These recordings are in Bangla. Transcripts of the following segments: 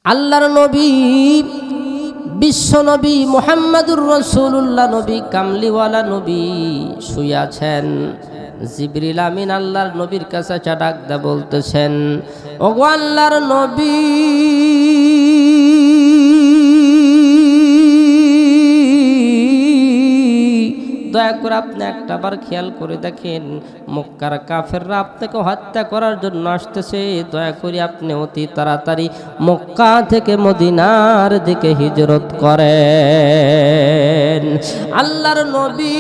আল্লাহর নবী বিশ্ব নবী মুহাম্মদুর রাসূলুল্লাহ নবী কামলিওয়ালা নবী শুয়ে আছেন। জিবরিল আমিন আল্লাহর নবীর কাছে ডাক দা বলতেছেন, ওগো আল্লাহর নবী, দয়া করে আপনি একটাবার খেয়াল করে দেখেন, মক্কার কাফেররা আপনাকে হত্যা করার জন্য আসতেছে। দয়া করে আপনি অতি তাড়াতাড়ি মক্কা থেকে মদিনার দিকে হিজরত করেন। আল্লাহর নবী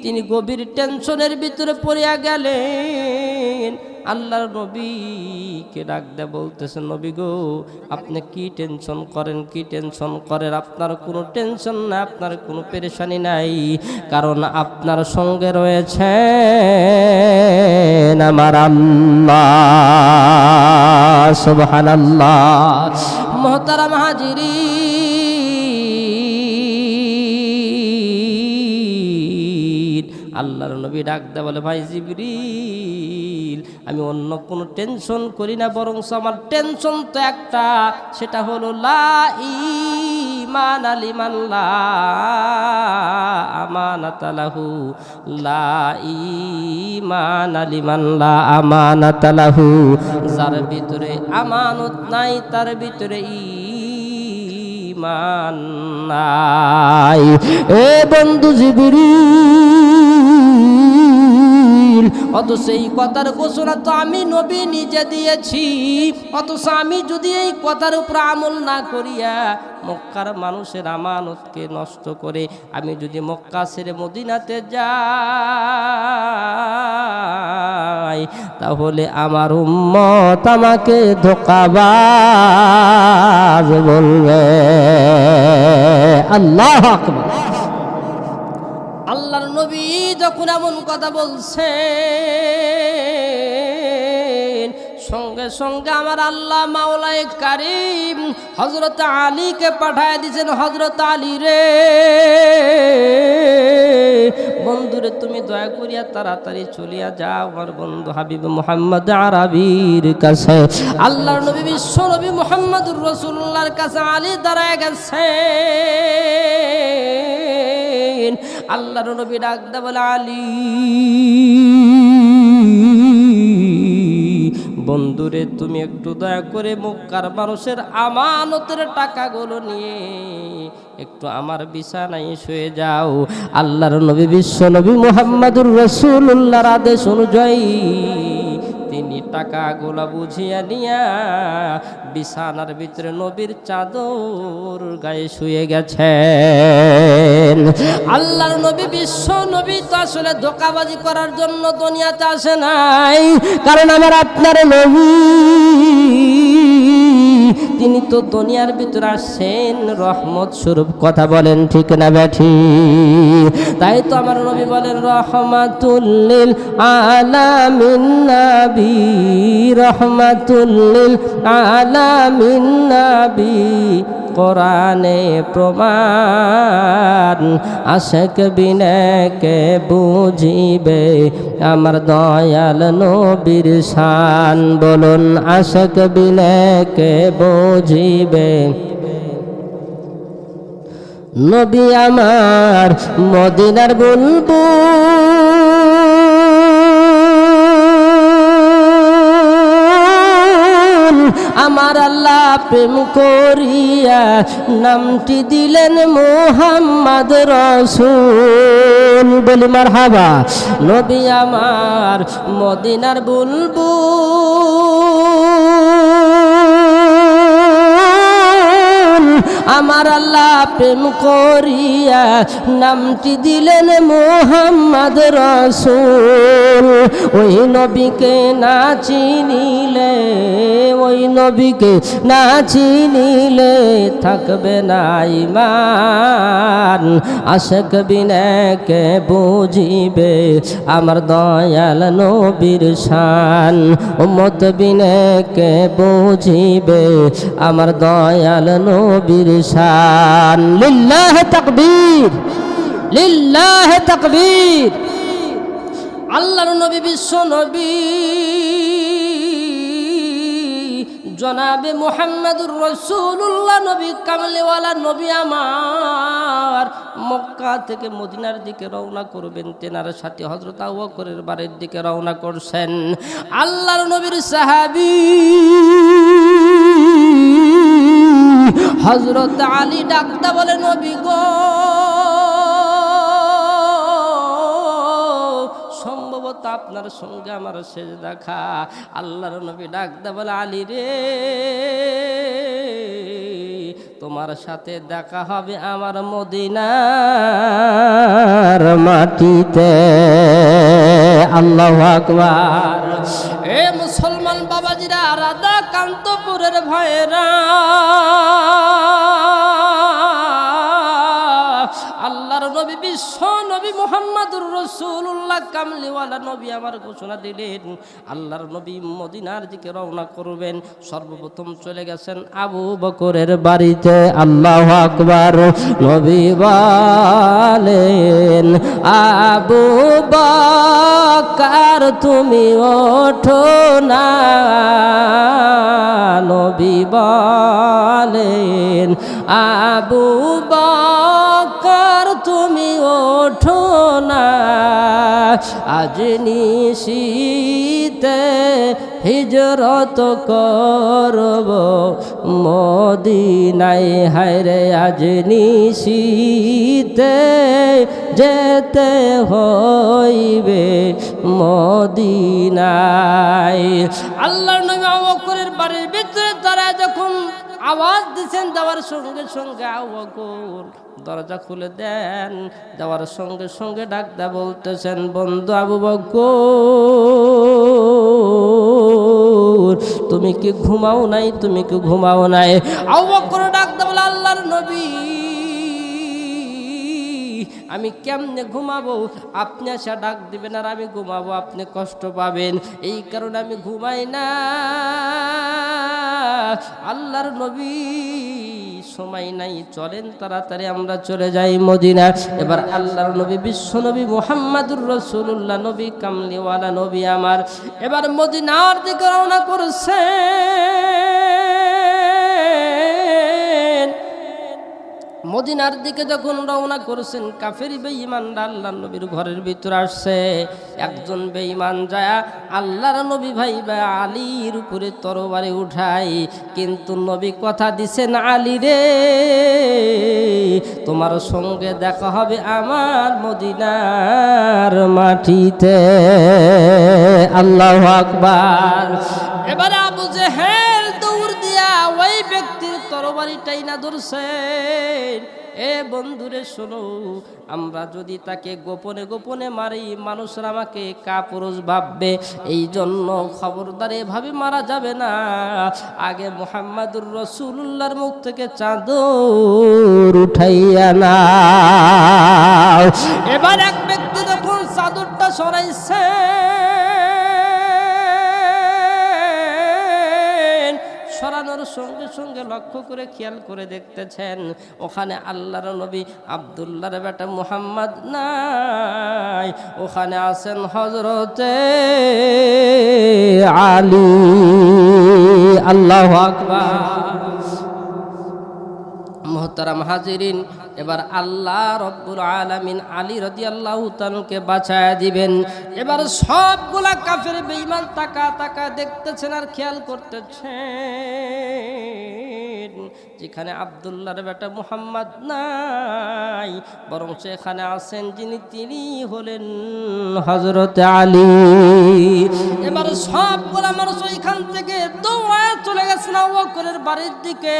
তিনি গভীর টেনশনের ভিতরে পড়িয়া গেলেন। আল্লাহর নবীকে ডাক দেয়া বলতেছেন, নবী গো, আপনি কি টেনশন করেন, কি টেনশন করেন? আপনার কোনো টেনশন না, আপনার কোনো পেরেশানি নাই, কারণ আপনার সঙ্গে রয়েছে আমার আল্লাহ। সুবহানাল্লাহ। মুহতারাম হাজিরিন, আল্লাহর নবী ডাক দেয়া বলে, ভাই জিবরিল, আমি অন্য কোনো টেনশন করি না, বরং আমার টেনশন তো একটা, সেটা হলো লা ঈমানা লিমান লা আমানাতা লাহু, লা ঈমানা লিমান লা আমানাতা লাহু। যার ভিতরে আমানত নাই তার ভিতরে ঈমান নাই। এ বন্ধু জিবরিল, অথচ এই কথার ঘোষণা তো আমি নবী নিজে দিয়েছি। অথচ আমি যদি এই কথার উপর আমল না করিয়া মক্কার মানুষের আমানতকে নষ্ট করে আমি যদি মক্কা ছেড়ে মদিনাতে যাই, তাহলে আমার উম্মত আমাকে ধোঁকাবাজ বলবে। আল্লাহু আকবার। আল্লাহর নবী যখন এমন কথা বলছেন, সঙ্গে সঙ্গে আমার আল্লাহ মাওলায়ে কারীম হযরত আলীকে পাঠায় দিয়েছেন। হযরত আলী রে, বন্ধুরে, তুমি দয়া করিয়া তাড়াতাড়ি চলিয়া যাও আমার বন্ধু হাবিব মুহাম্মদ আরবির কাছে। আল্লাহর নবী বিশ্ব নবী মুহাম্মদুর রাসূলুল্লাহর কাছে আলী দাঁড়ায় গেছেন। আল্লাহর নবী ডাক দা বলে, আলী বন্ধুরে, তুমি একটু দয়া করে মক্কার মানুষের আমানতের টাকাগুলো নিয়ে একটু আমার বিছানায় শুয়ে যাও। আল্লাহর নবী বিশ্ব নবী মুহাম্মদুর রাসূলুল্লাহর আদেশ অনুযায়ী তিনি টাকাগুলা বুঝিয়া নিয়া বিছানার ভিতরে নবীর চাদর গায়ে শুয়ে গেছেন। আল্লাহর নবী বিশ্ব নবী তো আসলে ধোঁকাবাজি করার জন্য দুনিয়াতে আসে নাই, কারণ আমার আপনার নবী তিনি তো দুনিয়ার ভিতরে আসছেন রহমত স্বরূপ। কথা বলেন ঠিক না ব্যাঠি? তাই তো আমার নবী বলেন, রহমাতুল লিল আলামিন নবী, রহমাতুল লিল আলামিন নবী, কোরআনে প্রমাণ, আশিক বিনয়কে বুঝিবে আমার দয়াল নবীর শান। বলুন, আশিক বিনয়কে বুঝিবে নবী আমার মদিনার বুলবুল। আমার আল্লাহ প্রেম করিয়া নামটি দিলেন মুহাম্মদ রাসূল। বলি মারহাবা। নবী আমার মদিনার বুলবুল, আমার আল্লাহ প্রেম করিয়া নামটি দিলেন মুহাম্মদ রাসূল। ওই নবীকে না চিনিলে, ওই নবীকে না চিনিলে থাকবে না ঈমান। আশিক বিনয়কে বুঝিবে আমার দয়াল নবীর শান, উম্মত বিনয়কে বুঝিবে আমার দয়াল নবীর শান। লিল্লাহ তাকবীর, লিল্লাহ তাকবীর। আল্লাহর নবী বিশ্ব নবী জনাবে মুহাম্মদুর রাসূলুল্লাহ নবী কামলিওয়ালা নবী আমার মক্কা থেকে মদিনার দিকে রওনা করবেন। তেনার সাথে হযরত আবু বকরের বাড়ির দিকে রওনা করছেন। আল্লাহর নবীর সাহাবী হযরত আলী ডাকতে বলে, নবী গো, সম্ভবত আপনার সঙ্গে আমার শেষ দেখা। আল্লাহর নবী ডাকতে বলে, আলী রে, তোমার সাথে দেখা হবে আমার মদিনার মাটিতে। আল্লাহু আকবার। এ মুসলমান বাবাজিরা, রাধা কান্তপুরের ভাইরা, আল্লাহর নবী বিশ্ব নবী মুহাম্মদুর রাসূলুল্লাহ কামলিওয়ালা নবী আমার ঘোষণা দিলেন, আল্লাহর নবী মদিনার দিকে রওনা করবেন। সর্বপ্রথম চলে গেছেন আবু বকরের বাড়িতে। আল্লাহু আকবার। নবী বলেন, আবু বকর তুমি ওঠো না। নবী বলেন, আবু বকর তুমি ওঠো না। আজ নিশিতে হিজরত করব মদিনায়। হায়রে আজ নিশিতে যেতে হইবে মদিনায়। আল্লাহর নবী আবু বকরের বাড়ির ভিতরে তারা যখন আওয়াজ দিচ্ছেন, যাওয়ার সঙ্গে সঙ্গে আবু বকর দরজা খুলে দেন। যাওয়ার সঙ্গে সঙ্গে ডাকদা বলতেছেন, বন্ধু আবু বকর, তুমি কি ঘুমাও নাই? তুমি কি ঘুমাও নাই? আবু বকর ডাকদা বলে, আল্লাহর নবী, আমি কেমনে ঘুমাবো? আপনি আসা ডাক দিবেন আর আমি ঘুমাবো, আপনি কষ্ট পাবেন, এই কারণে আমি ঘুমাই না। আল্লাহর নবী, সময় নাই, চলেন তাড়াতাড়ি আমরা চলে যাই মদিনা। এবার আল্লাহর নবী বিশ্ব নবী মুহাম্মদুর রাসূলুল্লাহ নবী কামলিওয়ালা নবী আমার এবার মদিনার দিকে রওনা করছে। মদিনার দিকে যখন রওনা করেছেন, কাফের বেঈমানরা আল্লাহর নবীর ঘরের ভিতরে আসছে। একজন বেঈমান যায় আল্লাহর নবী ভাইবা আলীর উপরে তরবারি উঠায়, কিন্তু নবী কথা দিছেন, আলী রে, তোমার সঙ্গে দেখা হবে আমার মদিনার মাটিতে। আল্লাহু আকবার। এবারে আবু জেহেল দৌড় দিয়া ওই ব্যক্তির তরবারিটাই না ধরছে। এ বন্ধুরে শোনো, আমরা যদি তাকে গোপনে গোপনে মারি, মানুষরা আমাকে কাপুরুষ ভাববে, এই জন্য খবরদার এভাবে মারা যাবে না। আগে মুহাম্মদুর রাসূলুল্লাহর মুখ থেকে চাদর উঠাইয়া না। এবার এক ব্যক্তি যখন চাদরটা সরাইছে, সরানোর সঙ্গে সঙ্গে লক্ষ্য করে খেয়াল করে দেখতেছেন, ওখানে আল্লাহর নবী আব্দুল্লাহর বেটা মুহাম্মদ নাই, ওখানে আছেন হযরতে আলী। আল্লাহু আকবার। মোহতারাম হাজিরিন, এবার আল্লাহ রব্বুল আলামিন আলী রাদিয়াল্লাহু তাআলাকে বাঁচায়া দিবেন। এবার সবগুলা কাফের বেঈমান তাকা তাকা দেখতেছেন আর খেয়াল করতেছেন, যেখানে আব্দুল্লাহর বেটা মুহাম্মদ নাই, বরং সেখানে আছেন যিনি, তিনি হলেন হযরতে আলী। এবার সবগুলা মানুষ ওইখান থেকে দৌড়ায় চলে গেছেন আবু বকরের বাড়ির দিকে।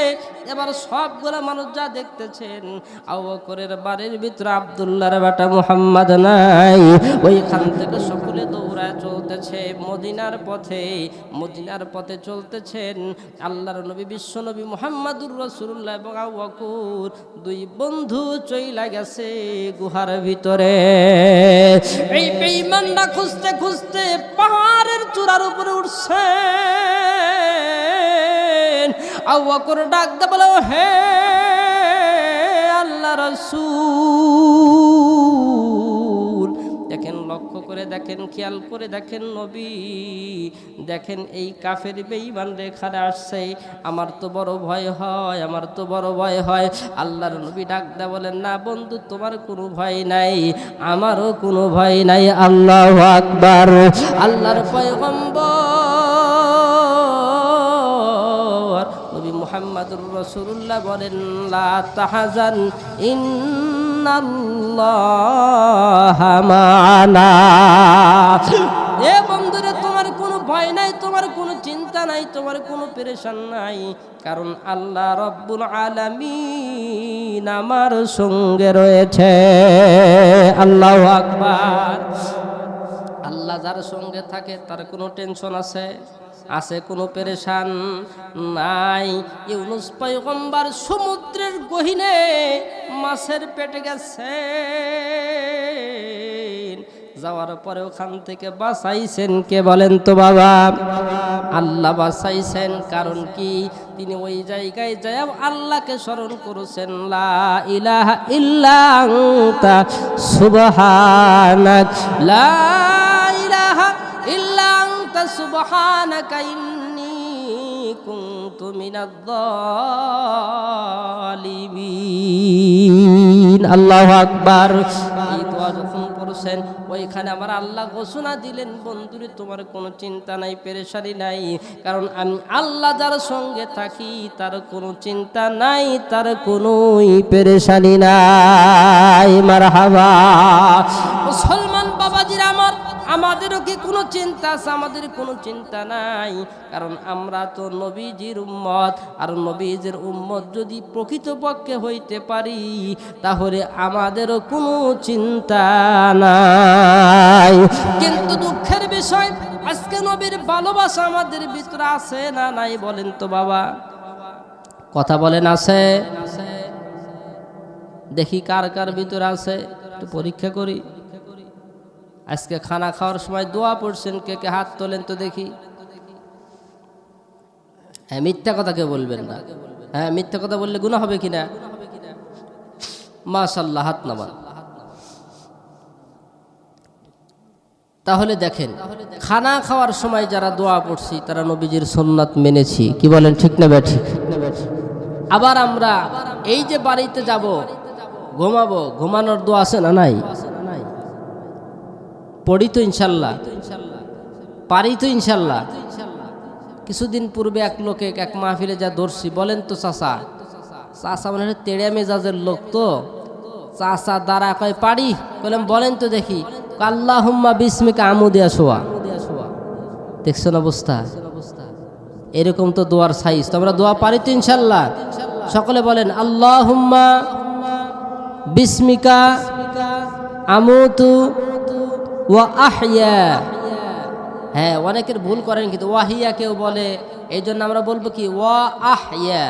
এবার সবগুলা মানুষ যা দেখতেছেন, আবু বকরের বাড়ির ভিতরে আব্দুল্লাহর বেটা মুহাম্মদ নাই, ওইখান থেকে সকলে দৌড়ায় চলতেছে মদিনার পথে। মদিনার পথে চলতেছেন আল্লাহর নবী বিশ্ব নবী মুহাম্মদুর রাসূলুল্লাহ এবং আবু বকর, দুই বন্ধু চইলা গেছে গুহার ভিতরে। এই বেঈমানরা খুঁজতে খুঁজতে পাহাড়ের চূড়ার উপরে উঠছে। আবু বকর ডাক দিয়ে বলে, হে আল্লাহ রাসূল, দেখেন লক্ষ্য করে দেখেন, খেয়াল করে দেখেন নবী, দেখেন এই কাফের বেঈমান রেখানে আসছে, আমার তো বড় ভয় হয়, আমার তো বড় ভয় হয়। আল্লাহর নবী ডাক দেয়া বলেন, না বন্ধু, তোমার কোনো ভয় নাই, আমারও কোনো ভয় নাই। আল্লাহু আকবার। আল্লাহর পয়গম্বর নবী মুহাম্মদুর রাসূলুল্লাহ বলেন, লা তাহজান ইন্নাল্লাহা মা'ানা। এ বন্ধুরে, তোমার কোনো ভয় নাই, তোমার কোনো চিন্তা নাই, তোমার কোনো পেরেশান নাই, কারণ আল্লাহ রব্বুল আলামিন আমার সঙ্গে রয়েছে। আল্লাহু আকবার। আল্লাহ যার সঙ্গে থাকে তার কোনো টেনশন আছে? আছে কোনো পেরেশান নাই। ইউনূস পয়গম্বর সমুদ্রের গহীনে মাছের পেটে গেছে, যাওয়ার পরে ওখান থেকে বাঁচাইছেন কে বলেন তো বাবা? আল্লাহ বাঁচাইছেন। কারণ কি? তিনি ওই জায়গায় যায় আল্লাহকে স্মরণ করেছেন, লা ইলাহা ইল্লা আনতা সুবহানাক, লা ইলাহা ইল্লা আনতা সুবহানাকা ইন্নী কুনতু মিনাজ জালিমিন। আল্লাহু আকবার। এই দোয়া যখন পড়ছেন, ওইখানে আমার আল্লাহ ঘোষণা দিলেন, বন্ধুরে তোমার কোনো চিন্তা নাই, পেরেশানি নাই, কারণ আমি আল্লাহ যার সঙ্গে থাকি তার কোনো চিন্তা নাই, তার কোনোই পেরেশানি নাই। মারহাবা। মুসলমান বাবাজিরা আমার, আমাদেরও কি কোনো চিন্তা আছে? আমাদের কোনো চিন্তা নাই, কারণ আমরা তো নবীজির উম্মত। আর নবীজির উম্মত যদি প্রকৃতপক্ষে হইতে পারি, তাহলে আমাদেরও কোনো চিন্তা নাই। কিন্তু দুঃখের বিষয়, আজকে নবীর ভালোবাসা আমাদের ভিতরে আছে না নাই বলেন তো বাবা? কথা বলেন, আছে? দেখি কার কার ভিতরে আছে, একটু পরীক্ষা করি। আজকে খানা খাওয়ার সময় দোয়া পড়ছেন কে কে? হাত তোলেন তো দেখি। হ্যাঁ, মিথ্যা কথা কেউ বলবেন না। হ্যাঁ, মিথ্যা কথা বললে গুনাহ হবে কিনা? মাশাআল্লাহ, হাত নামান। তাহলে দেখেন, খানা খাওয়ার সময় যারা দোয়া পড়ছি তারা নবীজির সুন্নাত মেনেছি। কি বলেন, ঠিক না ব্যাঠিক? আবার আমরা এই যে বাড়িতে যাব, ঘুমাবো, ঘুমানোর দোয়া আছে না নাই? পড়ি তো ইনশাল্লাহ, পারি তো ইনশাল্লাহ। কিছুদিন পূর্বে এক লোকে এক মাহফিলে যা ধরছি, বলেন তো চাচা, চাচা মানে তেড়ে মেজাজের লোক, তো চাচা দ্বারা কয় পারি, বললাম বলেন তো দেখি, আল্লাহুম্মা বিসমিকা আমুদিয়া শোয়া। দেখছেন অবস্থা? এরকম তো দোয়ার সাইজ। তো আমরা দোয়া পারি তো ইনশাল্লাহ। সকলে বলেন, আল্লাহুম্মা বিসমিকা আমুতু ওয়া আহইয়া। হ্যাঁ, অনেকের ভুল করেন কিন্তু ওয়াহিয়া কেউ বলে, এই জন্য আমরা বলবো কি ওয়া আহইয়া,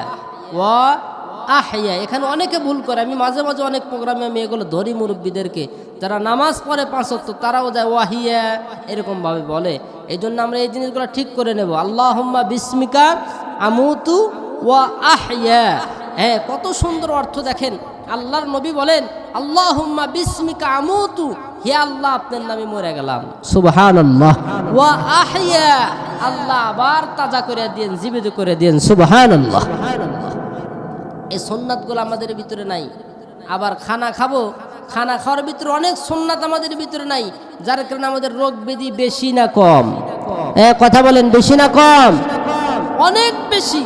ওয়া আহইয়া। এখানে অনেকে ভুল করে। আমি মাঝে মাঝে অনেক প্রোগ্রামে আমি এগুলো ধরি, মুরব্বীদেরকে যারা নামাজ পড়ে 5 ওয়াক্ত, তারাও যায় ওয়াহিয়া এরকম ভাবে বলে। এই জন্য আমরা এই জিনিসগুলো ঠিক করে নেব। আল্লাহুম্মা বিসমিকা আমুতু ওয়া আহইয়া। হ্যাঁ, কত সুন্দর অর্থ দেখেন। আল্লাহর নবী বলেন, আল্লাহুম্মা বিসমিকা আমুতু, হে আল্লাহ আপনার নামে মরে গেলাম। সুবহানাল্লাহ। ওয়া আহইয়া, আল্লাহ আবার তাজা করে দেন, জীবিত করে দেন। সুবহানাল্লাহ। এই সুন্নাতগুলো আমাদের ভিতরে নাই। আবার খানা খাবো, খানা খাওয়ার ভিতরে অনেক সুন্নাত আমাদের ভিতরে নাই, যার কারণে আমাদের রোগ ব্যাধি বেশি না কম? কথা বলেন, বেশি না কম? অনেক বেশি।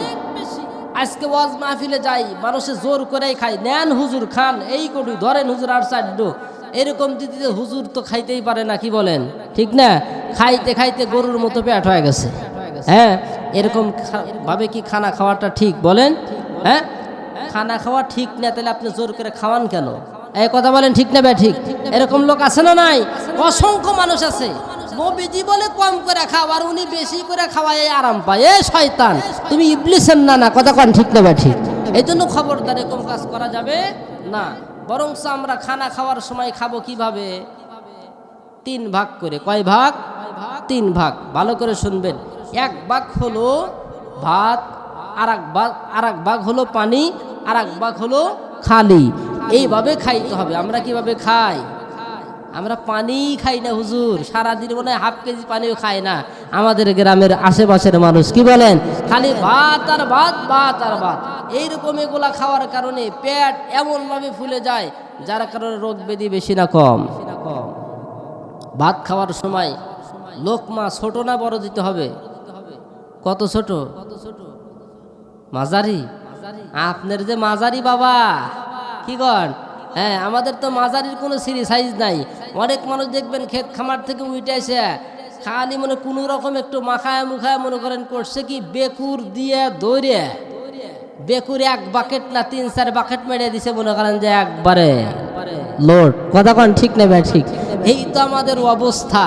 আজকে ওয়াজ মাহফিলে যাই, মানুষে জোর করেই খায়, নেন হুজুর খান, এই কটু ধরেন হুজুর আর চাড্ডো, এরকম দিতে হুজুর তো খাইতেই পারে না। কি বলেন, ঠিক না? খাইতে খাইতে গরুর মতো পেট হয়ে গেছে। হ্যাঁ, এরকম ভাবে কি খানা খাওয়াটা ঠিক বলেন? হ্যাঁ, খানা খাওয়া ঠিক না, তাহলে আপনি জোর করে খাওয়ান কেন? এই কথা বলেন, ঠিক না বে ঠিক? এরকম লোক আছে না নাই? অসংখ্য মানুষ আছে। নবীজি বলে কম করে খাও, আর উনি বেশি করে খাওয়ায় আরাম পায়। এ শয়তান, তুমি ইবলিসের না কথা কন, ঠিক না বে ঠিক? এই জন্য খবরদার এরকম কাজ করা যাবে না। বরং আমরা খানা খাওয়ার সময় খাবো কিভাবে? 3 ভাগ করে। কয় ভাগ? 3 ভাগ। ভালো করে শুনবেন। 1 ভাগ হলো ভাত, আর এক ভাগ হলো পানি, আর এক ভাগ হলো খালি। এইভাবে খাইতে হবে। আমরা কিভাবে খাই? আমরা পানি খাই না হুজুর, সারাদিন মনে হয় হাফ কেজি পানিও খাই না আমাদের গ্রামের আশেপাশের মানুষ। কি বলেন? খালি ভাত আর ভাত, ভাত আর ভাত। এইরকম এগুলা খাওয়ার কারণে পেট এমনভাবে ফুলে যায়, যার কারণে রোগ ব্যাধি বেশি না কম? ভাত খাওয়ার সময় লোকমা ছোট না বড় দিতে হবে? কত ছোট? মাঝারি? আপনার যে মাঝারি বাবা, কি কন? হ্যাঁ, আমাদের তো মাঝারির কোনো সিরি সাইজ নাই। অনেক মানুষ দেখবেন ক্ষেত খামার থেকে উঠে এসে খালি মনে কোনো রকম একটু মাখায় মুখায় মনে করেন করছে কি বেকুর দিয়ে দৌড়ে, বেকুর এক বাকেট না 3-4 বাকেট মেরে দিছে মনে করেন যে একবারে লোড। কথা কন ঠিক না ভাই? ঠিক। এই তো আমাদের অবস্থা।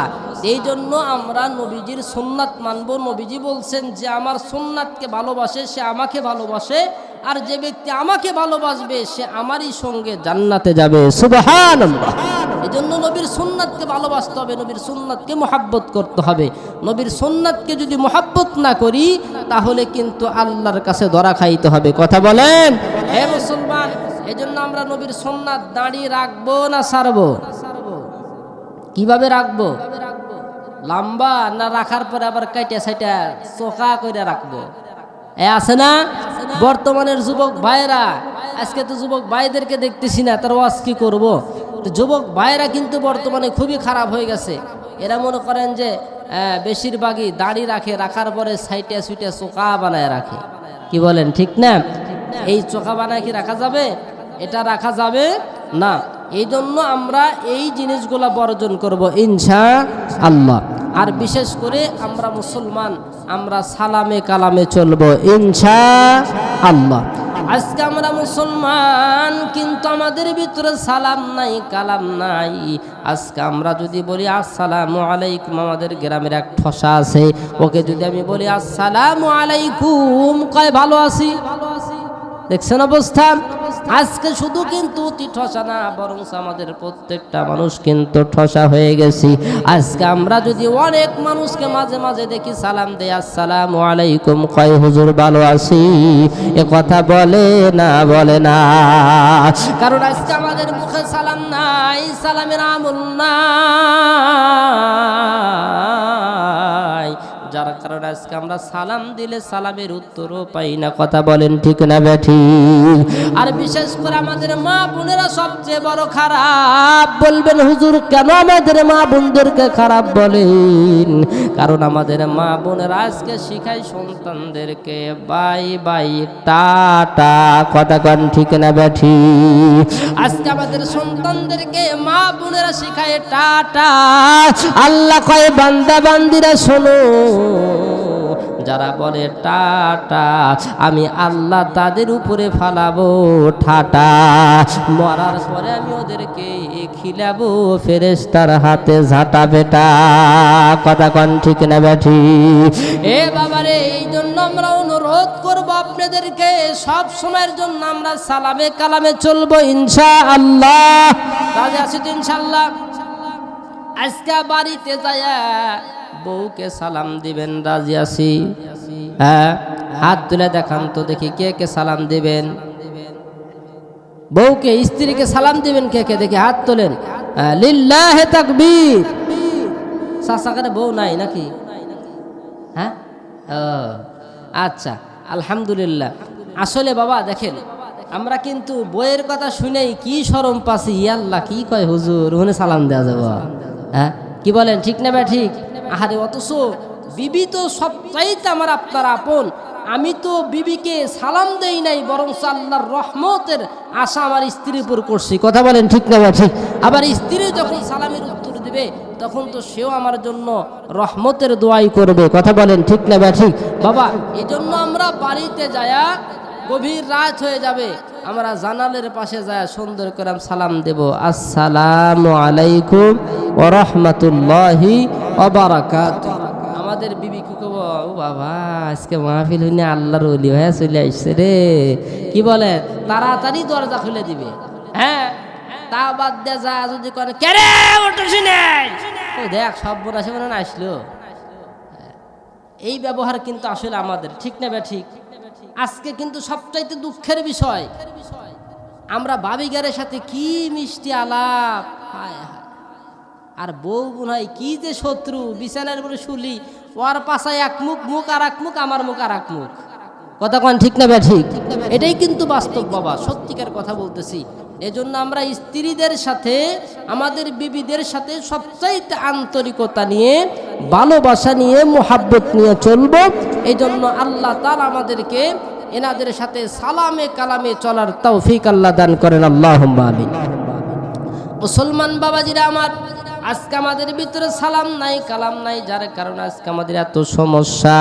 এই জন্য আমরা নবীজির সুন্নাত মানব। নবীজি বলছেন যে আমার সুন্নাতকে ভালোবাসে সে আমাকে ভালোবাসে, আর যে ব্যক্তি আমাকে ভালোবাসবে সে আমারই সঙ্গে জান্নাতে যাবে। সুবহানাল্লাহ। এই জন্য নবীর সুন্নাতকে ভালোবাসতে হবে, নবীর সুন্নাতকে মহাব্বত করতে হবে। নবীর সুন্নাতকে যদি মহাব্বত না করি তাহলে কিন্তু আল্লাহর কাছে ধরা খাইতে হবে। কথা বলেন হে মুসলমান। এই জন্য আমরা নবীর সুন্নাত দাঁড়ি রাখবো না ছাড়বো? কিভাবে রাখবো? লম্বা না রাখার পরে আবার কাইটা সাইটা চোখা করে রাখবো? আছে না বর্তমানের যুবক ভাইরা? আজকে তো যুবক ভাইদেরকে দেখতেছি না, তার ওয়াজ কি করবো? তো যুবক ভাইরা কিন্তু বর্তমানে খুবই খারাপ হয়ে গেছে। এরা মনে করেন যে বেশিরভাগই দাড়ি রাখে, রাখার পরে সাইটে সুইটে চোখা বানায় রাখে। কি বলেন ঠিক না? এই চোখা বানায় কি রাখা যাবে? এটা রাখা যাবে না। এই জন্য আমরা এই জিনিসগুলা বর্জন করব ইনশাআল্লাহ। আর বিশেষ করে আমরা মুসলমান, আমরা সালামে কালামে চলবো ইনশাআল্লাহ। আজকে আমরা মুসলমান কিন্তু আমাদের ভিতরে সালাম নাই, কালাম নাই। আজকে আমরা যদি বলি আসসালামু আলাইকুম, আমাদের গ্রামের এক ঠসা আছে, ওকে যদি আমি বলি আসসালামু আলাইকুম, কয় ভালো আছি। দেখছেন অবস্থা? আজকে শুধু কিন্তু অতি ঠসা না, বরং আমাদের প্রত্যেকটা মানুষ কিন্তু ঠসা হয়ে গেছি। আজকে আমরা যদি অনেক মানুষকে মাঝে মাঝে দেখি সালাম দেয় আসসালামু আলাইকুম, কয় হুজুর ভালো আছি, এ কথা বলে না, বলে না। কারণ আজকে আমাদের মুখে সালাম নাই, সালামের আমল নাই, যার কারণে আজকে আমরা সালাম দিলে সালামের উত্তরও পাই না। কথা বলেন ঠিক না বেঠি? আর বিশেষ করে আমাদের মা বোনেরা সবচেয়ে বড় খারাপ। বলবেন হুজুর কেন আমাদের মা বোনদেরকে খারাপ বলেন? কারণ আমাদের মা বোনেরা আজকে শিখায় সন্তানদেরকে বাই বাই টাটা। কথা কন ঠিক না বেঠি? আজকে আমাদের সন্তানদেরকে মা বোনেরা শিখায় টাটা। আল্লাহ কয় বান্দা বান্দিরা শোনো, যারা বলে টাটা আমি আল্লাহ তাদের উপরে ফালাবো ঠাটা, মরার পরে আমি ওদেরকে খিলাবো ফেরেশতার হাতে ঝাঁটা বেটা। কথা কন ঠিক না বেঠি? এ বাবারে, এই জন্য আমরা অনুরোধ করব আপনাদেরকে সব সময়ের জন্য আমরা সালামে কালামে চলবো ইনশাআল্লাহ। রাজি আছি তো ইনশাআল্লাহ? আজকে বাড়িতে যায় বউকে সালাম দিবেন, রাজি আছি? হ্যাঁ, হাত তুলে দেখান তো দেখি কে কে সালাম দিবেন। বউকে স্ত্রীকে সালাম দিবেন কে কে দেখি হাত তোলেন। লিল্লাহে তাকবীর। সাসাকারে বউ নাই নাকি? হ্যাঁ, আচ্ছা আলহামদুলিল্লাহ। আসলে বাবা দেখেন, আমরা কিন্তু বইয়ের কথা শুনেই কি শরম পাচ্ছি। ইয়াল্লাহ কি কয় হুজুর, ওখানে সালাম দেওয়া যাবো? হ্যাঁ, কি বলেন ঠিক না ভাই? ঠিক। আরে অথচ বিবি তো সবচাইতে আমার আপনার আপন। আমি তো বিবিকে সালাম দেই নাই, বরং আল্লাহর রহমতের আশা আমার স্ত্রীর উপর করছি। কথা বলেন ঠিক না ভাই? ঠিক। আবার স্ত্রী যখন সালামের উত্তর দিবে তখন তো সেও আমার জন্য রহমতের দোয়াই করবে। কথা বলেন ঠিক না ভাই? ঠিক। বাবা, এই জন্য আমরা বাড়িতে যায়া গভীর রাত হয়ে যাবে, আমরা জানালের পাশে যায় সুন্দর করে সালাম দেব, আসসালামু আলাইকুম ওয়া রাহমাতুল্লাহি ওয়া বারাকাতুহু। আমাদের বিবি কি কব, ও বাবা আজকে মাহফিল হইনি আল্লাহর ওলি হয়ে চলে আসছে রে। কি বলে, তাড়াতাড়ি দরজা খুলে দিবে। হ্যাঁ, তা বাদ দিয়ে যা যদি করে কে রে ওঠছি নাই, ওই দেখ সব বোন আসে মানে আসলো। এই ব্যবহার কিন্তু আসলে আমাদের ঠিক না বে ঠিক? আজকে কিন্তু সবচাইতে দুঃখের বিষয়, আমরা ভাবিগারের সাথে কি মিষ্টি আলাপ, হায় হায় আর বউ গুনাই কি যে শত্রু, বিছানার উপরে শুলি, ওর পাশায় এক মুখ, মুখ আর এক মুখ, আমার মুখ আর এক মুখ। কথা কোন ঠিক না ঠিক? এটাই কিন্তু বাস্তব বাবা, সত্যিকার কথা বলতেছি। এজন্য আমরা স্ত্রীদের সাথে, আমাদের বিবিদের সাথে সবচাইতে আন্তরিকতা নিয়ে, ভালোবাসা নিয়ে, মোহাব্বত নিয়ে চলবো। এই জন্য আল্লাহ তাআলা আমাদেরকে এনাদের সাথে সালামে কালামে চলার তৌফিক আল্লাহ দান করেন, আল্লাহুম্মা আমিন। মুসলমান বাবাজিরা আমার, আজকে আমাদের ভিতরে সালাম নাই, কালাম নাই, যার কারণে আজকে আমাদের এত সমস্যা।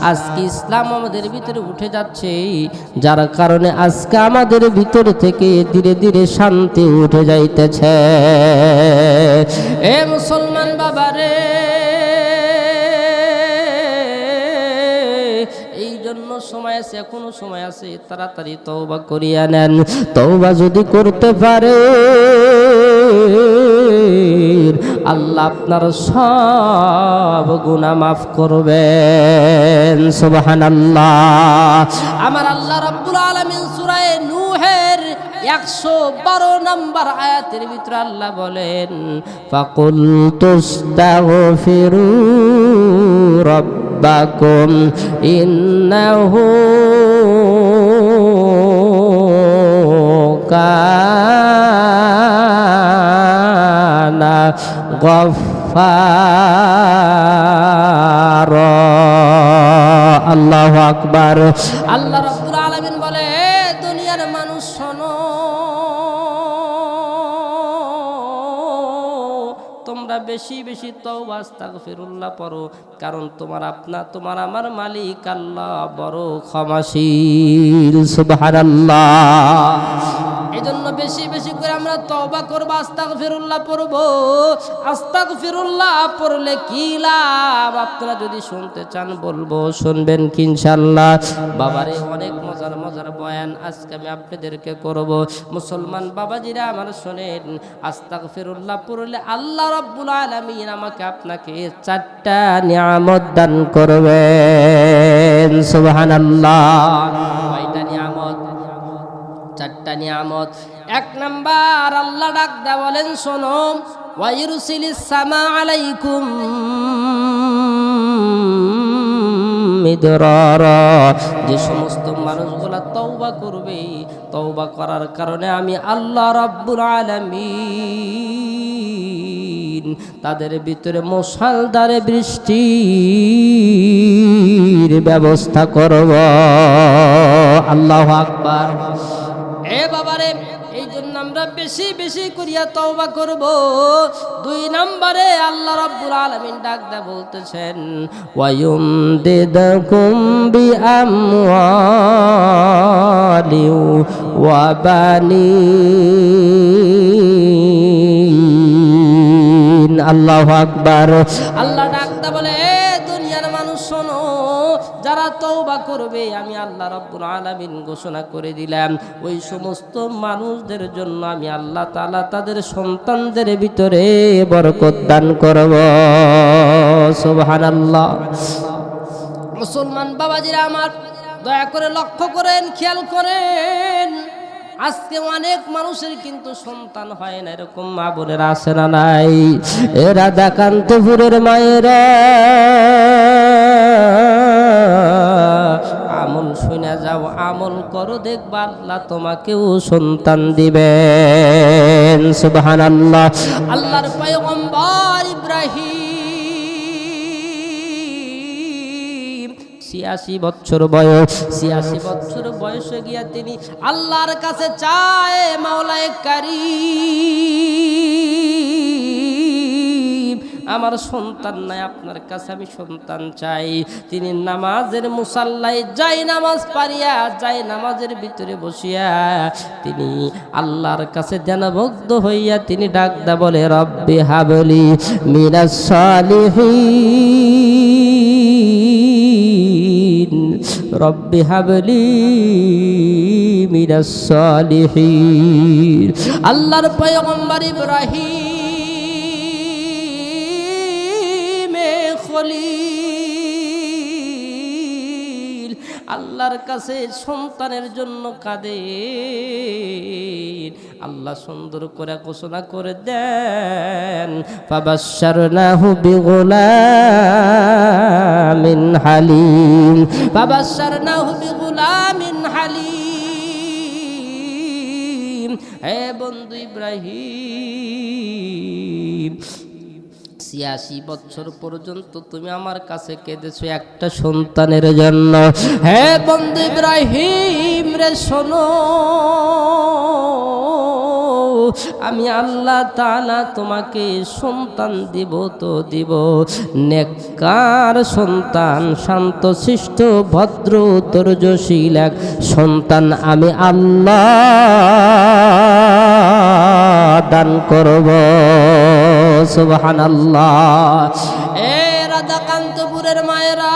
আজকে ইসলাম আমাদের ভিতরে উঠে যাচ্ছে, যার কারণে আজকে আমাদের ভিতর থেকে ধীরে ধীরে শান্তি উঠে যাইতেছে। এ মুসলমান বাবারে, এই জন্য সময় আছে, এখনো সময় আছে, তাড়াতাড়ি তওবা করিয়া নেন। তওবা যদি করতে পারে আল্লাহ আপনার সব গুনাহ মাফ করবেন। সুবহানাল্লাহ। আমার আল্লাহ রাব্বুল আলামিন সূরা নূহের 112 নম্বর আয়াতের ভিতরে আল্লাহ বলেন, ফাকুল তুস্তাগফিরু রাব্বাকুম ইন্নাহু কানা গফফারা। আল্লাহু আকবার। আল্লাহ রাব্বুল আলামিন বলে, দুনিয়ার মানুষ শোনো, তোমরা বেশি বেশি তওবা আস্তাগফিরুল্লাহ পড়ো, কারণ তোমার আমার মালিক আল্লাহ বড় ক্ষমাশীল। সুবহানাল্লাহ। এজন্য বেশি বেশি করে আমরা তওবা করব, আস্তাগফিরুল্লাহ পড়ব। আস্তাগফিরুল্লাহ পড়লে কি লাভ আপনারা যদি শুনতে চান বলবো, শুনবেন কি ইনশাআল্লাহ? বাবারে, অনেক মজার মজার বয়ান আজকে আমি আপনাদেরকে করব। মুসলমান বাবাজিরা আমার শোনেন, আস্তাগফিরুল্লাহ পড়লে আল্লাহ রাব্বুল আলামিন আমাকে আপনাকে 4টা নিয়ামত দান করবেন। সুবহানাল্লাহ। কয়টা নিয়ামত? 4টা নিয়ামত। 1 নাম্বার, আল্লাহ ডাক দেয়া বলেন, শোনো, ওয়ায়ুরসিলিস সামা আলাইকুম মিদরারা। যে সমস্ত মানুষগুলা তওবা করবে, তওবা করার কারণে আমি আল্লাহ রাব্বুল আলামিন তাদের ভিতরে মুষলধারে বৃষ্টির ব্যবস্থা করব। আল্লাহু আকবার। এ বাবারে, এই জন্য আমরা বেশি বেশি করিয়া তওবা করব। 2 নম্বরে আল্লাহ রাব্বুল আলামিন ডাক দা বলতেছেন, ওয়ায়ুমদিদকুম বিআমওয়ালি ওয়া বানিন। আল্লাহু আকবার। আল্লাহ ডাক দা বলে, দুনিয়ার মানুষ শোনো, যারা তওবা করবে আমি আল্লাহ রাব্বুল আলামিন ঘোষণা করে দিলাম, ওই সমস্ত মানুষদের জন্য আমি আল্লাহ তাআলা তাদের সন্তানদের ভিতরে বরকত দান করব। সুবহানাল্লাহ। মুসলমান বাবাজিরা আমার, দয়া করে লক্ষ্য করেন, খেয়াল করেন, আজকে অনেক মানুষের কিন্তু সন্তান হয় না, এরকম মা বোনেরা আছে না নাই? এরা দেকান্তপুরের মায়েরা আমল শুনে যাও, আমল করো, দেখবা আল্লাহ তোমাকেও সন্তান দিবেন। সুবহানাল্লাহ। আল্লাহর পয়গম্বর ইব্রাহিম 86 বছর বয়স, 86 বছর বয়সে গিয়া তিনি আল্লাহর কাছে চায়, মাওলায়ে কারীম, আমার সন্তান নাই, আপনার কাছে আমি সন্তান চাই। তিনি নামাজের মুসাল্লায় যাই নামাজ পারিয়া, যাই নামাজের ভিতরে বসিয়া তিনি আল্লাহর কাছে ধ্যানভগ্ন হইয়া তিনি ডাকদা বলে, রব্বি হাবলি মিনাস সালিহিন, রব্বি হাবলি মিনাস সালিহিন। আল্লাহর পয়গম্বর ইব্রাহিম খলিল আল্লাহর কাছে সন্তানের জন্য কাঁদেন, আল্লাহ সুন্দর করে ঘোষণা করে দেন, ফাবাশশারনাহু বিগুলামিন হালিম, ফাবাশশারনাহু বিগুলামিন হালিম। হে বন্ধু ইব্রাহিম, ৮৬ বছর পর্যন্ত তুমি আমার কাছে কেঁদেছো একটা সন্তানের জন্য। হে বন্ধু ইব্রাহিম রে শোনো, আমি আল্লাহ তাআলা তোমাকে সন্তান দিব তো দিব, নেককার সন্তান, শান্তশিষ্ট ভদ্র ধৈর্যশীল এক সন্তান আমি আল্লাহ দান করব। সুবহানাল্লাহ। এ রাধাকান্তপুরের মায়েরা,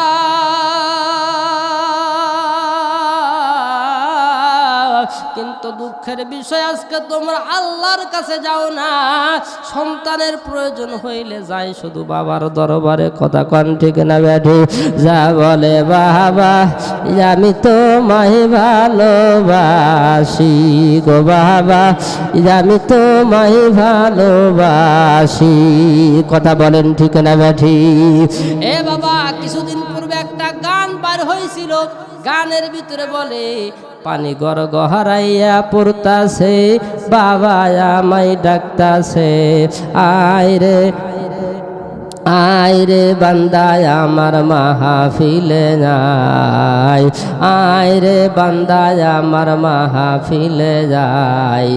কিন্তু দুঃখের বিষয় আজকে তোমরা আল্লাহর কাছে যাও না, সন্তানের প্রয়োজন হইলে যাই শুধু বাবার দরবারে। কথা কন ঠিক না ব্যাঠি? যা বলে বাবা আমি তোমায় ভালোবাসি গো বাবা, আমি তোমায় ভালোবাসি। কথা বলেন ঠিক না ব্যাঠি? এ বাবা, কিছুদিন পূর্বে একটা গান বার হয়েছিল, গানের ভিতরে বলে পানি গড় গহারাইয়া পড়তাছে, বাবা আমায় ডাকতাছে, আয় রে আয় রে বান্দায় আমার মাহফিলে যায়, আয় রে বান্দায় আমার মাহফিলে যায়।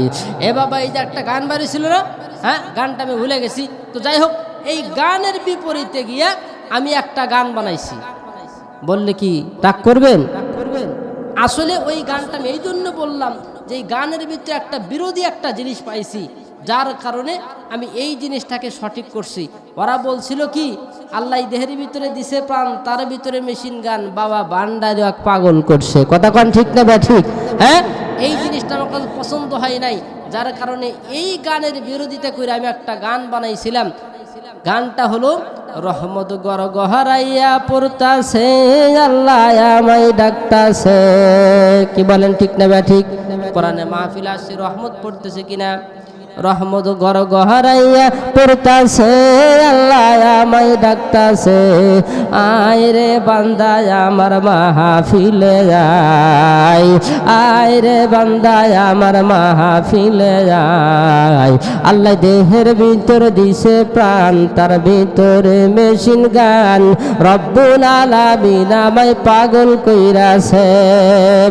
এ বাবা, এই যে একটা গান বাড়িছিল না, হ্যাঁ গানটা আমি ভুলে গেছি। তো যাই হোক, এই গানের বিপরীতে গিয়া আমি একটা গান বানাইছি। বললে কি রাগ করবেন? আসলে ওই গানটা আমি এই জন্য বললাম যে এই গানের ভিতরে একটা বিরোধী একটা জিনিস পাইছি, যার কারণে আমি এই জিনিসটাকে সঠিক করছি। ওরা বলছিল কি আল্লাহ দেহের ভিতরে দিছে প্রাণ, তার ভিতরে মেশিন গান, বাবা বান্ডারে পাগল করছে। কথা কন ঠিক না বা ঠিক? হ্যাঁ, এই জিনিসটা আমার কাছে পছন্দ হয় নাই, যার কারণে এই গানের বিরোধিতা করে আমি একটা গান বানাইছিলাম। গানটা হলো রহমত গড় গহারাইয়া পড়তাছে, আল্লাহ আমায় ডাকতাছে। কি বলেন ঠিক না বা ঠিক? কোরআনে মাহফিল আসছে, রহমত পড়তেছে কিনা? রহমত গড় গহারাইয়া পড়তাছে, আল্লাহ আমায় ডাকতাছে, আয় রে বান্দা আমার মাহফিলে যায়, আয় রে বান্দা আমার মাহফিলে যায়। আল্লাহ দেহের ভিতর দিছে প্রাণ, তার ভিতরে মেশিন গান, রব্বুল আলামিন আমায় পাগল কইরাছে।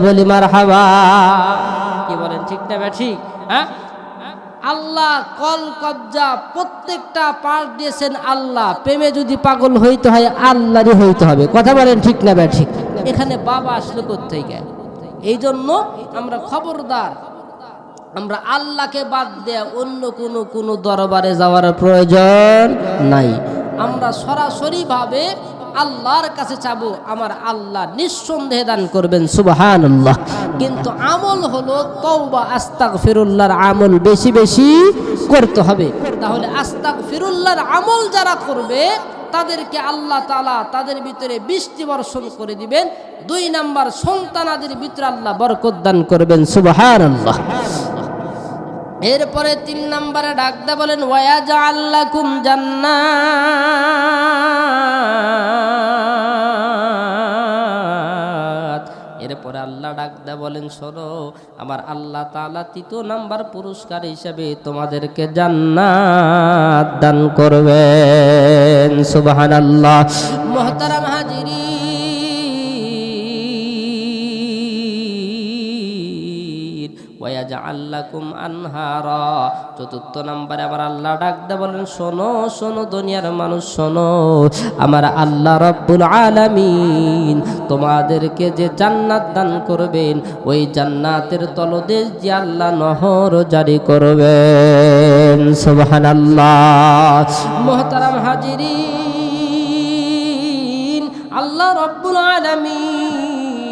বলি মারহাবা। কি বলেন ঠিক না ঠিক? হ্যাঁ, আল্লাহ কল কবজা প্রত্যেকটা পার্ট দিয়েছেন আল্লাহ। প্রেমে যদি পাগল হইতে হয় আল্লাহরই হইতে হবে। কথা বলেন ঠিক না বা ঠিক? এখানে বাবা আসলে কোত্থেকে? এই জন্য আমরা খবরদার, আমরা আল্লাহকে বাদ দেয়া অন্য কোনো দরবারে যাওয়ার প্রয়োজন নাই। আমরা সরাসরি ভাবে আল্লাহর কাছে চাবো, আমার আল্লাহ নিঃসন্দেহে দান করবেন। সুবহানাল্লাহ। কিন্তু আমল হলো তওবা আস্তাগফিরুল্লাহর আমল বেশি বেশি করতে হবে। তাহলে আস্তাগফিরুল্লাহর আমল যারা করবে তাদেরকে আল্লাহ তাআলা তাদের ভিতরে বৃষ্টি বর্ষণ করে দিবেন। 2 নাম্বার, সন্তানাদের ভিতরে আল্লাহ বরকত দান করবেন। সুবহানাল্লাহ। এরপরে 3 নম্বরে ডাকদা বলেন ওয়ায়াজআল লাকুম জান্নাত। এরপরে আল্লাহ ডাকদা বলেন শোনো, আমার আল্লাহ তাআলা 3 নাম্বার পুরস্কার হিসেবে তোমাদেরকে জান্নাত দান করবেন। সুবহানাল্লাহ। মুহতারাম হাজিরিন, ওয়ায়াজআল লাকুম আনহারা। 4 নম্বরে আমার আল্লাহ ডাকদা বলেন শোনো শোনো দুনিয়ার মানুষ শোনো, আমার আল্লাহ রব্বুল আলামিন তোমাদেরকে যে জান্নাত দান করবেন, ওই জান্নাতের তলদেশ দিয়ে আল্লাহ নহর জারি করবেন। সুবহানাল্লাহ। মুহতারাম হাজিরিন, আল্লাহ রব্বুল আলামিন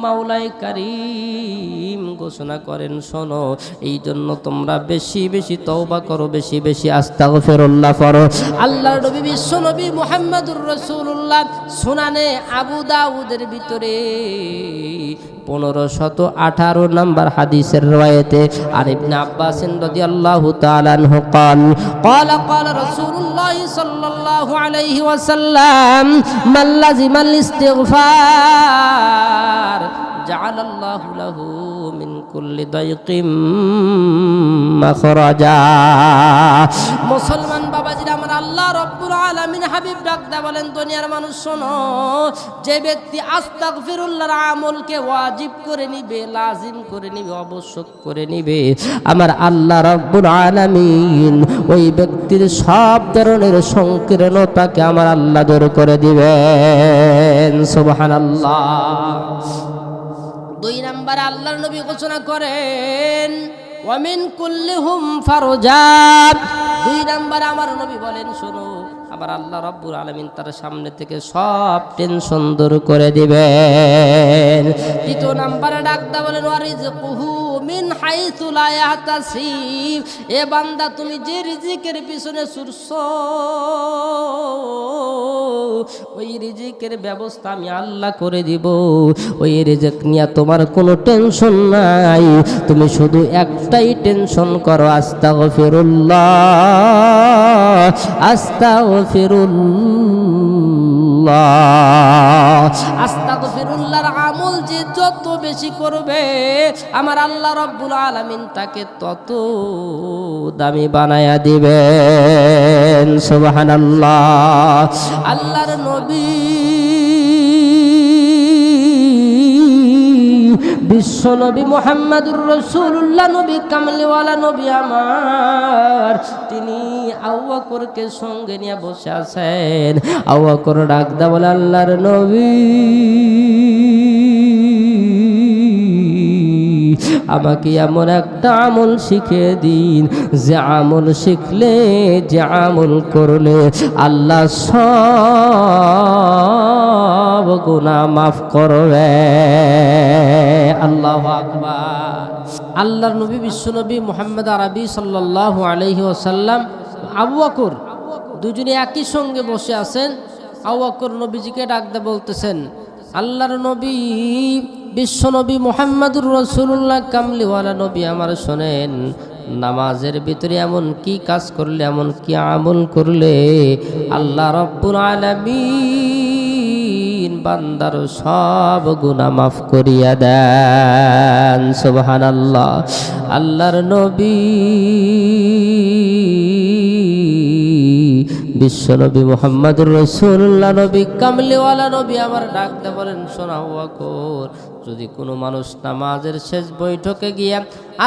মাওলাই কারীম ঘোষণা করেন, শোনো, এই জন্য তোমরা বেশি বেশি তওবা করো, বেশি বেশি আস্তাগফিরুল্লাহ পড়ো। আল্লাহর নবী বিশ্ব নবী মুহাম্মদুর রাসূলুল্লাহ সুনানে আবু দাউদের ভিতরে 1518 নম্বর হাদিসের রওয়ায়েতে আর ইবনে আব্বাস রাদিয়াল্লাহু তাআলা আনহু قال قال رسول الله صلى الله عليه وسلم من لزم الاستغفار جعل الله له من كل ضيق مخرجا। মুসলমান বাবাজিরা আমার, আল্লাহ রব্বুল আলামিন হাবিব ডাকদা বলেন, দুনিয়ার মানুষ শোনো, যে ব্যক্তি আস্তাগফিরুল্লাহর আমলকে ওয়াজিব করে নিবে, লাজিম করে নিবে, আবশ্যক করে নিবে, আমার আল্লাহ রব্বুল আলামিন ওই ব্যক্তির সব ধরনের সংকীর্ণতাকে আমার আল্লাহ দূর করে দিবেন। সুবহানাল্লাহ। 2 নম্বরে আল্লাহর নবী ঘোষণা করেন ওয়ামিন কুল্লিহুম ফারজাত। 2 নম্বরে আমার নবী বলেন, শোনো, আবার আল্লাহ রাব্বুল আলামিন তার সামনে থেকে সব টেনশন দূর করে দিবেন। 3 নম্বরে ডাকদা বলেন ওয়ারিজকুহু মিন হাইসু লা ইয়াহতাসিব। এ বান্দা, তুমি যে রিজিকের পিছনে ছুটছো, ওই রিজিকের ব্যবস্থা আমি আল্লাহ করে দিব। ওই রিজিক নিয়ে তোমার কোনো টেনশন নাই, তুমি শুধু একটাই টেনশন করো, আস্তাগফিরুল্লাহ আস্তাগফিরুল্লাহ। আস্তাগফিরুল্লাহর আমল যে যত বেশি করবে, আমার আল্লাহ রাব্বুল আলামিন তাকে তত দামি বানায়া দিবেন। সুবহানাল্লাহ। আল্লাহর নবী বিশ্ব নবী মুহাম্মদুর রাসূলুল্লাহ, নবী কামলিওয়ালা নবী আমার, তিনি আবু বকরকে সঙ্গে নিয়ে বসে আছেন। আবু বকর ডাকদা বলে, আল্লাহর নবী, আমাকে এমন একটা আমল শিখিয়ে দিন, যে আমল শিখলে, যে আমল করলে আল্লাহ সব গুনাহ মাফ করবে। আল্লাহু আকবার। আল্লাহর নবী বিশ্ব নবী মুহাম্মদ আরবি সাল্লাল্লাহু আলাইহি ওয়াসাল্লাম, আবু বকর, দুজনে একই সঙ্গে বসে আছেন। আবু বকর নবীজিকে ডাকতে বলতেছেন, আল্লাহর নবী বিশ্ব নবী মুহাম্মদুর রাসূলুল্লাহ কামলিওয়ালা নবী আমার, শোনেন, নামাজের ভিতরে এমন কি কাজ করলে, এমন কি আমল করলে আল্লাহ রাব্বুল আলামিন বান্দার সব গুনাহ মাফ করিয়া দেন। সুবহানাল্লাহ। আল্লাহর নবী বিশ্ব নবী মুহাম্মদুর রাসূলুল্লাহ, নবী কামলিওয়ালা নবী আমার ডাকতে বলেন, শোনো আবু বকর, যদি কোনো মানুষ নামাজের শেষ বৈঠকে গিয়ে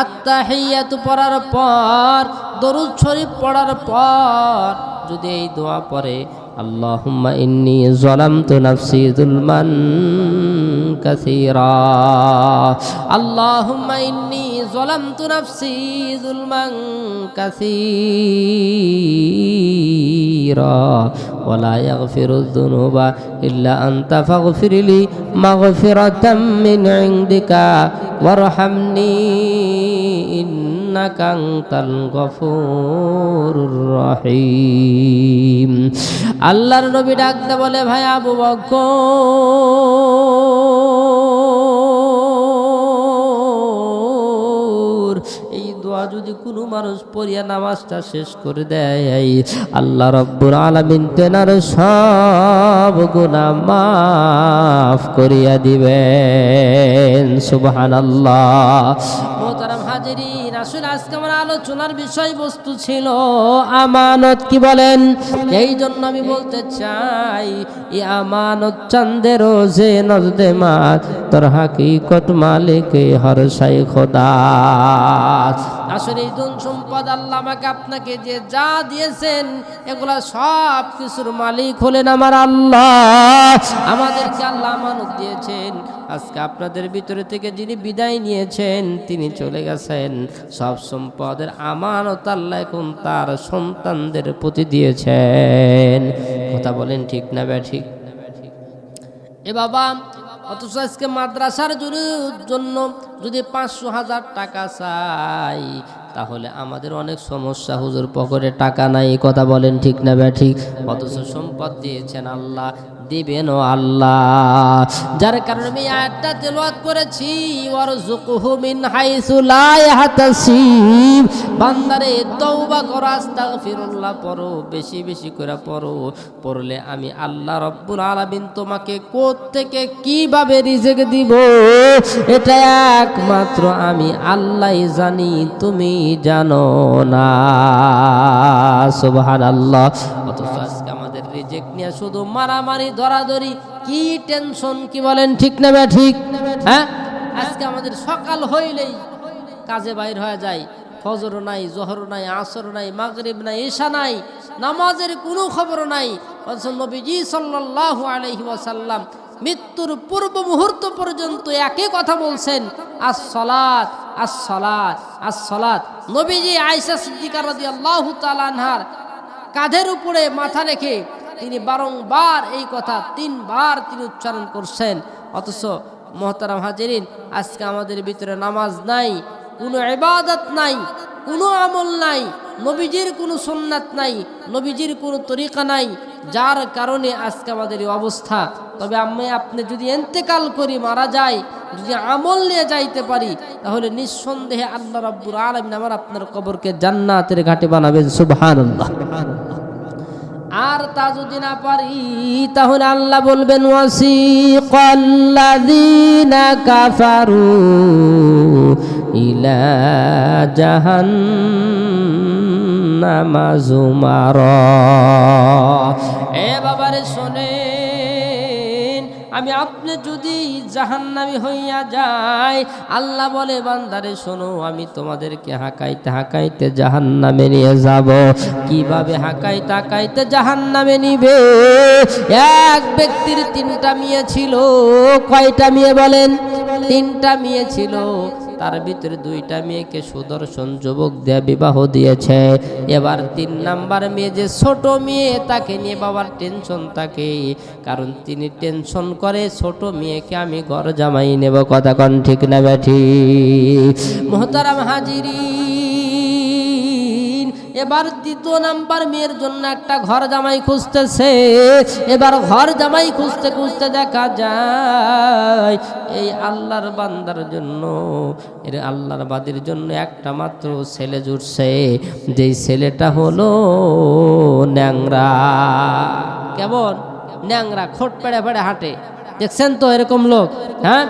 আত্তাহিয়াতু পড়ার পর, দরুদ শরীফ পড়ার পর যদি এই দোয়া পড়ে, আল্লাহুম্মা ইন্নী যালামতু নাফসি যুলমান কাসীরা, আল্লাহুম্মা ইন্নী যালামতু নাফসি যুলমান কাসীরা ওয়া লা ইয়াগফিরুয যুনুবা ইল্লা আনতা ফাগফিরলি মাগফিরাতাম মিন ইনদিকা ওয়ারহামনি ইন্নাকা আনতাল গফুরুর রহিম। আল্লাহর নবী ডাকতে বলে, ভাই আবু বকর, এই দোয়া যদি কোনো মানুষ পড়িয়া নামাজটা শেষ করে দেয়, আল্লাহ রাব্বুল আলামিন তেনার সব গুনাহ মাফ করিয়া দিবেন। সুবহানাল্লাহ। মোহতারাম হাজিরিন, আসলে আজকে আমার আলোচনার বিষয়বস্তু ছিল আমানত। কি বলেন? এই জন্য আমি বলতে চাই, এই আমানত চাঁদের যে নজদে মাত, তোর হাকিকত মালিকে হর সাই খোদা। আসলে এই ধন সম্পদ আল্লাহ আমাকে আপনাকে যে যা দিয়েছেন, এগুলা সব কিছুর মালিক হলেন আমার আল্লাহ। আমাদেরকে আল্লাহ আমানত দিয়েছেন। আজকে আপনাদের ভিতরে থেকে যিনি বিদায় নিয়েছেন, তিনি চলে গেছেন। সব সম্পদের আমানত আল্লাহ এখন তার সন্তানদের প্রতি দিয়েছেন। কথা বলেন ঠিক না ব্যাঠিক? এ বাবা, অথচ আজকে মাদ্রাসার জন্য যদি 500,000 টাকা চাই, তাহলে আমাদের অনেক সমস্যা। হুজুর পকেটে টাকা নাই, এই কথা বলেন ঠিক না ঠিক? অথচ সম্পদ দিয়েছেন আল্লাহ, দিবেনও আল্লাহ। যার কারণে আমি আয়াতটা তেলাওয়াত করেছি, ওয়ারযুকহু মিন হাইসু লা ইয়াহতাসিব। বান্দারে তওবা করো, আস্তাগফিরুল্লাহ পড়ো, বেশি বেশি করে পড়ো। পড়লে আমি আল্লাহ রব্বুল আলামিন তোমাকে কোত্থেকে কিভাবে রিজিক দিব, এটা একমাত্র আমি আল্লাহই জানি, তুমি জানো না। সুবহানাল্লাহ। অথচ আজকে আমাদের রিজিক নিয়ে শুধু মারামারি, ধরাধরি, কি টেনশন, কি বলেন ঠিক না ঠিক? হ্যাঁ, আজকে আমাদের সকাল হইলেই কাজে বাইর হয়ে যায়, ফজর নাই, জোহর নাই, আসর নাই, মাগরিব নাই, ঈশা নাই, নামাজের কোনো খবর নাই। অথচ নবীজি সাল্লাল্লাহু আলাইহি ওয়াসাল্লাম মৃত্যুর পূর্ব মুহূর্ত পর্যন্ত একই কথা বলছেন, আস-সালাত আস-সালাত আস-সালাত। নবীজি আয়েশা সিদ্দিকা রাদিয়াল্লাহু তাআলা আনহার কাঁধের উপরে মাথা রেখে তিনি বারংবার এই কথা 3 বার তিনি উচ্চারণ করছেন। অথচ মুহতারাম হাজিরিন, আজকে আমাদের ভিতরে নামাজ নাই, কোনো ইবাদত নাই, কোনো আমল নাই, নবীজির কোনো সুন্নাত নাই, নবীজির কোনো তরিকা নাই, যার কারণে আজকে আমাদের এই অবস্থা। তবে আপনি যদি ইন্তেকাল করি, মারা যায়, যদি আমল নিয়ে যাইতে পারি, তাহলে নিঃসন্দেহে আল্লাহ রাব্বুল আলামিন আমার আপনার কবরকে জান্নাতের ঘাটে বানাবেন। সুবহানাল্লাহ। আর তা যদি না পারি, তাহলে আল্লাহ বলবেন, ওয়াসিকাল্লাযীনা কাফারু ইলা জাহান্নামা যুমারা। এ বাবারে শোনেন, আমি আপনি যদি জাহান্নামী হইয়া যাই, আল্লাহ বলে, বান্দারে শোনো, আমি তোমাদেরকে হাঁকাইতে হাঁকাইতে জাহান্নামে নিয়ে যাব। কিভাবে হাঁকাইতে হাঁকাইতে জাহান্নামে নিবে? এক ব্যক্তির 3টা মেয়ে ছিল। কয়টা মেয়ে বলেন? 3টা মেয়ে ছিল। তার ভিতরে 2টা মেয়েকে সুদর্শন যুবক দিয়ে বিবাহ দিয়েছে। এবার 3 নাম্বার মেয়ে, যে ছোট মেয়ে, তাকে নিয়ে বাবার টেনশন থাকে, কারণ তিনি টেনশন করে ছোট মেয়েকে আমি ঘর জামাই নেব। কথা কন ঠিক না ঠিক? মুহতারাম হাজিরিন, এবার 2য় নাম্বার মেয়ের জন্য একটা ঘর জামাই খুঁজতেছে। এবার ঘর জামাই খুঁজতে খুঁজতে দেখা যায় এই আল্লাহর বান্দার জন্য, এর আল্লাহর বাদির জন্য একটা মাত্র ছেলে জুটছে, যেই ছেলেটা হলো ন্যাংরা। কেমন ন্যাংরা? খোট পেড়ে পেড়ে হাঁটে। দেখছেন তো এরকম লোক? হ্যাঁ,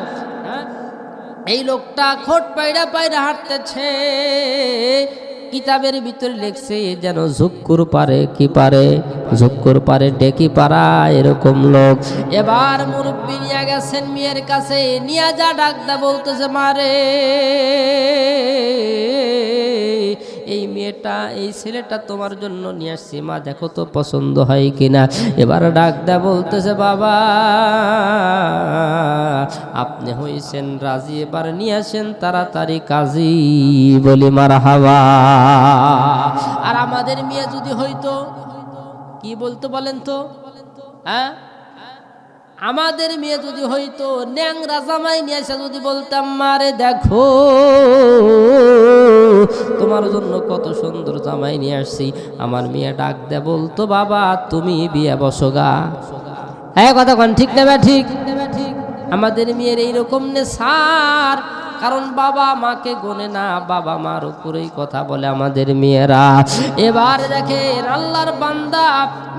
এই লোকটা খোট পাইড়া পাইড়া হাঁটতেছে। কিতাবের ভিতরে লেখছে যেন ঝুক্কুর পারে, কি পারে? ঝুক্কুর পারে ডেকি পারা, এরকম লোক। এবার মুরব্বী নিয়ে গেছেন মেয়ের কাছে, নিয়ে যা ডাকদা বলতেছে, মারে এই মেয়েটা, এই ছেলেটা তোমার জন্য নিয়ে আসছি, মা দেখো তো পছন্দ হয় কিনা। এবার ডাকদা বলতেছে, বাবা আপনি হইছেন রাজি, এবার নিয়ে আসেন তাড়াতাড়ি কাজী। বলি মারহাবা। আর আমাদের মেয়ে যদি হইতো, কি বলতো বলেন তো? হ্যাঁ, আমাদের মেয়ে যদি হইতো ন্যাংরা জামাই নিয়ে এসে যদি বলতাম, মারে দেখো তোমার জন্য কত সুন্দর জামাই নিয়ে আসছি, আমার মেয়ে ডাক দে বলতো, বাবা তুমি বিয়ে বসোগা। হ্যাঁ, কথা কন ঠিক না ঠিক? আমাদের মেয়ের এইরকম নেশার, কারণ বাবা মাকে গোনে না, বাবা মার উপরেই কথা বলে আমাদের মেয়েরা। এবার দেখেন আল্লাহর বান্দা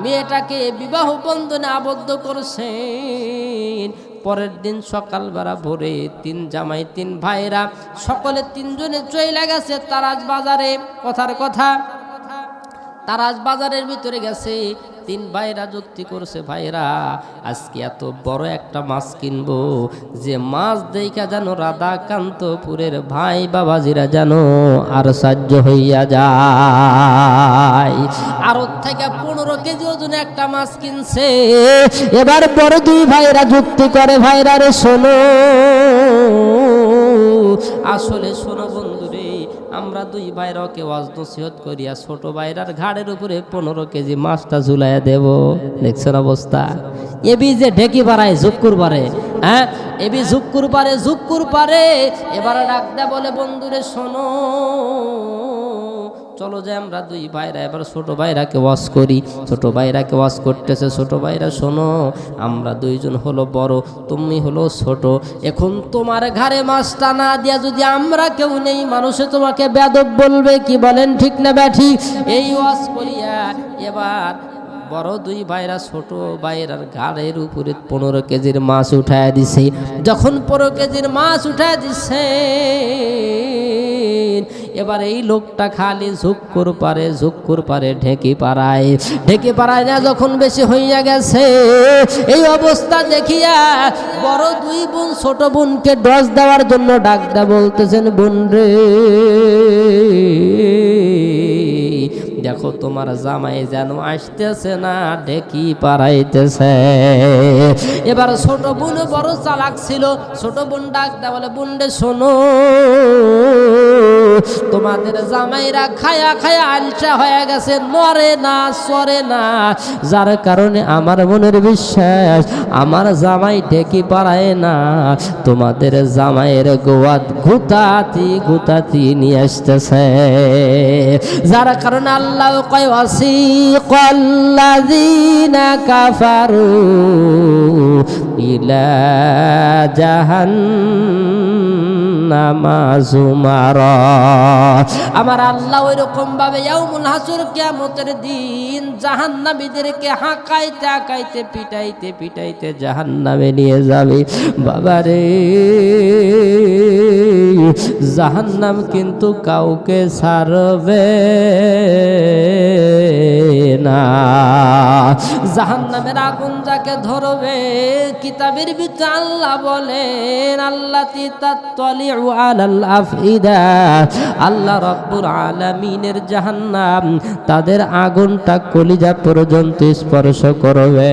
মেয়েটাকে বিবাহ বন্ধনে আবদ্ধ করছেন। পরের দিন সকালবেলা ভোরে 3 জামাই 3 ভাইরা সকলে 3 জনে চলে গেছে তারাজ বাজারে। কথার কথা, তারাজ বাজারের ভিতরে গেছে। 3 ভাইরা যুক্তি করছে, ভাইরা আজকে এত বড় একটা মাছ কিনবো, যে মাছ দেখা যেন রাধাকান্তপুরের ভাই বাবাজিরা যেন আর সাহায্য হইয়া যায়। আর ওর থেকে 15 কেজি ওজনে একটা মাছ কিনছে। এবার বড় 2 ভাইরা যুক্তি করে, ভাইরা রে শোনো, আসলে শোনো বন্ধুরে, আমরা 2 ভাইরা ওকে ওয়াজ নসিহত করিয়া ছোট ভাইরার ঘাড়ের উপরে 15 কেজি মাছটা ঝুলাইয়া দেব। দেখছেন অবস্থা? এবি যে ঢেকি বাড়ায় ঝুক্কুর বাড়ে, হ্যাঁ এবি ঝুক্কুর পারে এবার ডাক দেয়া বলে বন্ধুরে শোনো, চলো যে আমরা দুই ভাইরা এবার ছোট ভাইরাকে ওয়াজ করি। ছোট ভাইরাকে ওয়াজ করতেছে, ছোট ভাইরা শোনো, আমরা দুইজন হলো বড়, তুমি হলো ছোট, এখন তোমার ঘাড়ে মাছটা না দিয়া যদি আমরা কেউ নেই, মানুষে তোমাকে বেয়াদব বলবে, কি বলেন ঠিক না ব্যাঠি? এই ওয়াজ করিয়া এবার বড় দুই ভাইরা ছোট ভাইরার ঘাড়ের উপরে 15 কেজির মাছ উঠায় দিছে। যখন 15 কেজির মাছ উঠায় দিছে, এবার এই লোকটা খালি ঝুক্কুর পারে ঢেকি পাড়ায় না যখন বেশি হইয়া গেছে, এই অবস্থা দেখিয়া বড় দুই বোন ছোট বোনকে ডস দেওয়ার জন্য ডাক দেয়া বলতেছেন, বোন রে দেখো তোমার জামাই যেন আসতেছে না, ঢেকি পাড়াইতেছে। এবার ছোট বোন বড় চালাক ছিল, ছোট বোন ডাক দেয়া বলে, বোন রে শোনো, তোমাদের জামাইরা খায়া আলসা হয়ে গেছে, নরে না সরে না, যার কারণে আমার মনের বিশ্বাস আমার জামাই ঢেকি পাড়ায় না, তোমাদের জামাইয়ের গোয়াত গুতাতি নিয়ে আসতেছে, যার কারণে আল্লাহ কয় ওয়াসিকাল্লাযীনা কাফারু ইলা জাহান্নামা যুমারা। আমার আল্লাহ ওইরকম ভাবে ইয়াউমুল হাসর কিয়ামতের দিন জাহান্নামীদেরকে হাঁকাইতে পিটাইতে জাহান্নামে নিয়ে যাবে। বাবারে জাহান্নাম কিন্তু কাউকে ছাড়বে না। জাহান্নামের আগুন যাকে ধরবে, কিতাবের ভিতরে আল্লাহ বলেন আল্লাতী তাত্তালিউ আলাল আফইদা, আল্লাহ রাব্বুল আলামিনের জাহান্নাম তাদের আগুনটা কলিজা পর্যন্ত স্পর্শ করবে।